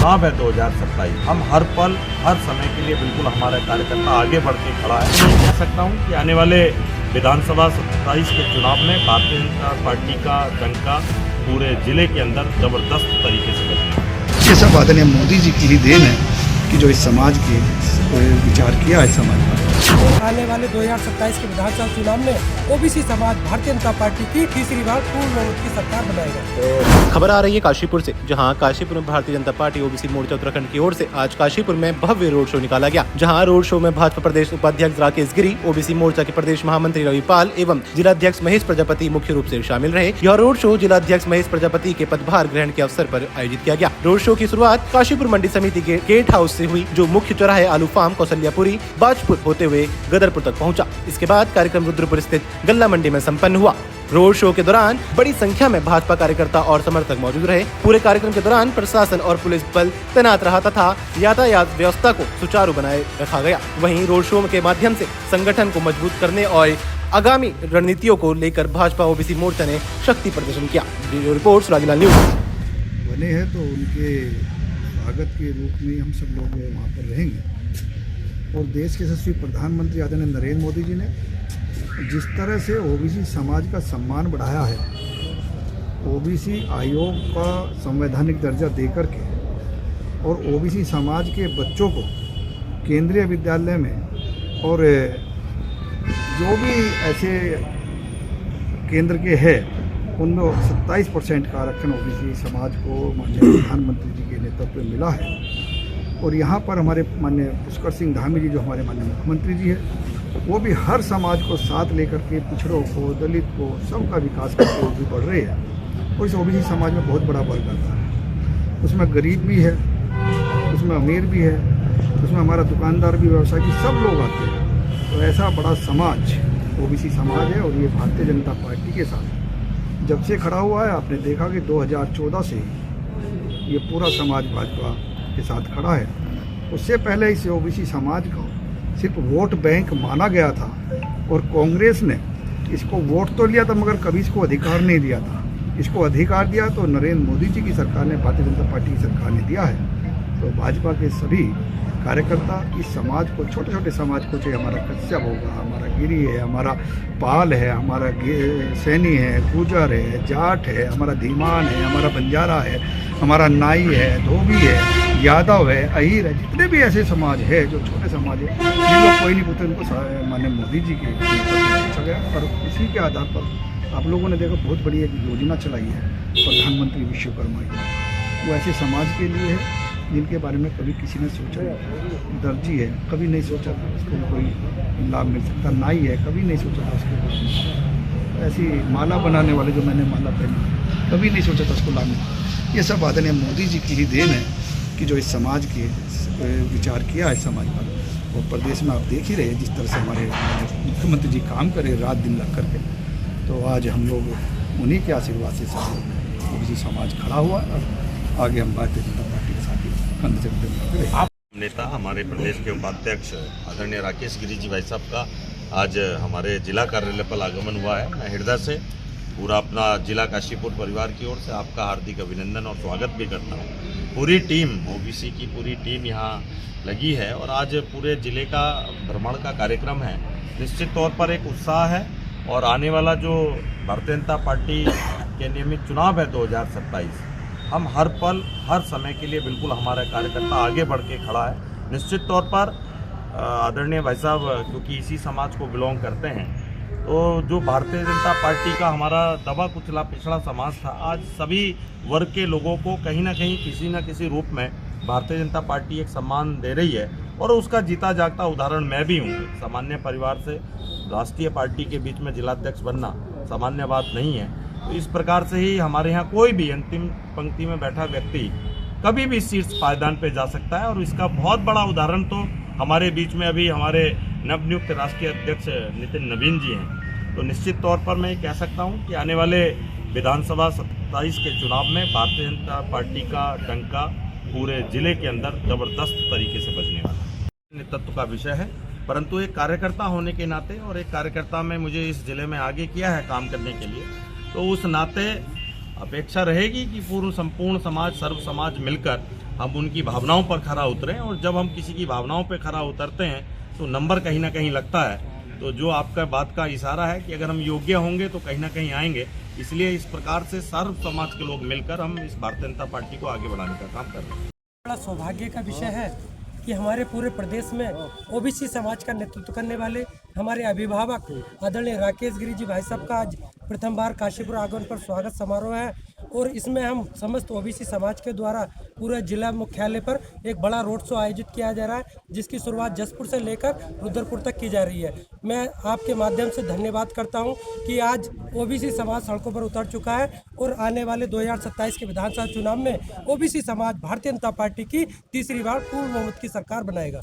चुनाव है 2027। हम हर पल हर समय के लिए बिल्कुल हमारा कार्यकर्ता आगे बढ़ के खड़ा है। मैं कह सकता हूँ कि आने वाले विधानसभा 27 के चुनाव में भारतीय जनता पार्टी का डंका पूरे जिले के अंदर जबरदस्त तरीके से बजेगा। ये सब आदरणीय मोदी जी की ही देन है कि जो इस समाज के विचार किया है समाज पर। आने वाले 2027 के विधानसभा चुनाव में ओबीसी समाज भारतीय जनता पार्टी की तीसरी बार पूर्ण बहुमत की सरकार बनाएगा। खबर आ रही है काशीपुर से, जहां काशीपुर में भारतीय जनता पार्टी ओबीसी मोर्चा उत्तराखंड की ओर से आज काशीपुर में भव्य रोड शो निकाला गया। जहां रोड शो में भाजपा प्रदेश उपाध्यक्ष राकेश गिरी, ओबीसी मोर्चा के प्रदेश महामंत्री रविपाल एवं जिलाध्यक्ष महेश प्रजापति मुख्य रूप से शामिल रहे। यह रोड शो जिलाध्यक्ष महेश प्रजापति के पदभार ग्रहण के अवसर पर आयोजित किया गया। रोड शो की शुरुआत काशीपुर मंडी समिति के गेट हाउस से हुई, जो मुख्य चौराहे आलू फार्म, कौशल्यापुरी, बाजपुर होते हुए गदरपुर तक पहुंचा। इसके बाद कार्यक्रम रुद्रपुर स्थित गल्ला मंडी में संपन्न हुआ। रोड शो के दौरान बड़ी संख्या में भाजपा कार्यकर्ता और समर्थक मौजूद रहे। पूरे कार्यक्रम के दौरान प्रशासन और पुलिस बल तैनात रहा तथा यातायात व्यवस्था को सुचारू बनाए रखा गया। वहीं रोड शो के माध्यम से संगठन को मजबूत करने और आगामी रणनीतियों को लेकर भाजपा ओबीसी मोर्चा ने शक्ति प्रदर्शन किया। Bureau report सुरागीलाल news. बने हैं तो उनके स्वागत के रूप में हम सब लोग वहाँ पर रहेंगे। और देश के यशस्वी प्रधानमंत्री आदरणीय नरेंद्र मोदी जी ने जिस तरह से ओबीसी समाज का सम्मान बढ़ाया है, ओबीसी आयोग का संवैधानिक दर्जा देकर के और ओबीसी समाज के बच्चों को केंद्रीय विद्यालय में और जो भी ऐसे केंद्र के हैं उनमें 27% का आरक्षण ओबीसी समाज को माननीय प्रधानमंत्री जी के नेतृत्व में मिला है। और यहाँ पर हमारे माननीय पुष्कर सिंह धामी जी जो हमारे माननीय मुख्यमंत्री जी है, वो भी हर समाज को साथ लेकर के पिछड़ों को, दलित को, सबका विकास करके वो भी बढ़ रहे हैं। और इस ओबीसी समाज में बहुत बड़ा वर्ग आता है, उसमें गरीब भी है, उसमें अमीर भी है, उसमें हमारा दुकानदार भी, व्यवसायी भी, सब लोग आते हैं। तो ऐसा बड़ा समाज ओबीसी समाज है। और ये भारतीय जनता पार्टी के साथ जब से खड़ा हुआ है, आपने देखा कि 2014 से ये पूरा समाज भाजपा के साथ खड़ा है। उससे पहले इस ओबीसी समाज को सिर्फ वोट बैंक माना गया था और कांग्रेस ने इसको वोट तो लिया था मगर कभी इसको अधिकार नहीं दिया था। इसको अधिकार दिया तो नरेंद्र मोदी जी की सरकार ने, भारतीय जनता पार्टी की सरकार ने दिया है। तो भाजपा के सभी कार्यकर्ता इस समाज को, छोटे छोटे समाज को, चाहे हमारा कश्यप होगा, हमारा गिरी है, हमारा पाल है, हमारा सैनी है, गुजर है, जाट है, हमारा धीमान है, हमारा बंजारा है, हमारा नाई है, धोबी है, यादव है, अहीर है, जितने भी ऐसे समाज है जो छोटे समाज है, जिन लोग कोई नहीं पूछते, उनको माननीय मोदी जी के पूछा गया। और इसी के आधार पर आप लोगों ने देखा बहुत बड़ी एक योजना चलाई है, प्रधानमंत्री विश्वकर्मा योजना। वो ऐसे समाज के लिए है जिनके बारे में कभी किसी ने सोचा नहीं। दर्जी है, कभी नहीं सोचा था उसको कोई लाभ मिल सकता। नाई है, कभी नहीं सोचा था उसको। ऐसी माला बनाने वाले जो मैंने माला पहनी, कभी नहीं सोचा था उसको लाभ मिलता। ये सब आदरणीय मोदी जी की ही देन है कि जो इस समाज के विचार किया है समाज पर। और प्रदेश में आप देख ही रहे जिस तरह से हमारे मुख्यमंत्री जी काम करे रात दिन लग करके। तो आज हम लोग उन्हीं के आशीर्वाद से सब ओबीसी समाज खड़ा हुआ है। आगे हम भारतीय जनता पार्टी के साथ ही कंधे से कंधे मिलाकर नेता हमारे प्रदेश के उपाध्यक्ष आदरणीय राकेश गिरी जी भाई साहब का आज हमारे जिला कार्यालय पर आगमन हुआ है। मैं हृदय से पूरा अपना जिला काशीपुर परिवार की ओर से आपका हार्दिक अभिनंदन और स्वागत भी करता हूँ। पूरी टीम, ओबीसी की पूरी टीम यहाँ लगी है और आज पूरे जिले का भ्रमण का कार्यक्रम है। निश्चित तौर पर एक उत्साह है और आने वाला जो भारतीय जनता पार्टी के नियमित चुनाव है 2027, हम हर पल हर समय के लिए बिल्कुल हमारा कार्यकर्ता आगे बढ़ के खड़ा है। निश्चित तौर पर आदरणीय भाई साहब क्योंकि इसी समाज को बिलोंग करते हैं, तो जो भारतीय जनता पार्टी का हमारा दबा कुचला पिछड़ा समाज था, आज सभी वर्ग के लोगों को कहीं ना कहीं किसी न किसी रूप में भारतीय जनता पार्टी एक सम्मान दे रही है। और उसका जीता जागता उदाहरण मैं भी हूँ। सामान्य परिवार से राष्ट्रीय पार्टी के बीच में जिलाध्यक्ष बनना सामान्य बात नहीं है। तो इस प्रकार से ही हमारे यहाँ कोई भी अंतिम पंक्ति में बैठा व्यक्ति कभी भी शीर्ष पायदान पे जा सकता है। और इसका बहुत बड़ा उदाहरण तो हमारे बीच में अभी हमारे नवनियुक्त राष्ट्रीय अध्यक्ष नितिन नवीन जी हैं। तो निश्चित तौर पर मैं कह सकता हूं कि आने वाले विधानसभा 27 के चुनाव में भारतीय जनता पार्टी का डंका पूरे जिले के अंदर जबरदस्त तरीके से बजने वाला है। नेतृत्व का विषय है, परंतु एक कार्यकर्ता होने के नाते और एक कार्यकर्ता में मुझे इस जिले में आगे किया है काम करने के लिए, तो उस नाते अपेक्षा रहेगी कि पूर्ण संपूर्ण समाज, सर्व समाज मिलकर हम उनकी भावनाओं पर खरा उतरें, और जब हम किसी की भावनाओं पर खरा उतरते हैं तो नंबर कहीं ना कहीं लगता है। तो जो आपका बात का इशारा है कि अगर हम योग्य होंगे तो कहीं ना कहीं आएंगे, इसलिए इस प्रकार से सर्व समाज के लोग मिलकर हम इस भारतीय जनता पार्टी को आगे बढ़ाने का काम कर रहे हैं। बड़ा सौभाग्य का विषय है कि हमारे पूरे प्रदेश में ओबीसी समाज का नेतृत्व करने वाले हमारे अभिभावक आदरणीय राकेश गिरी जी भाई साहब का आज प्रथम बार काशीपुर आगमन पर स्वागत समारोह है, और इसमें हम समस्त ओबीसी समाज के द्वारा पूरे जिला मुख्यालय पर एक बड़ा रोड शो आयोजित किया जा रहा है, जिसकी शुरुआत जसपुर से लेकर रुद्रपुर तक की जा रही है। मैं आपके माध्यम से धन्यवाद करता हूं कि आज ओबीसी समाज सड़कों पर उतर चुका है, और आने वाले 2027 के विधानसभा चुनाव में ओबीसी समाज भारतीय जनता पार्टी की तीसरी बार पूर्ण बहुमत की सरकार बनाएगा।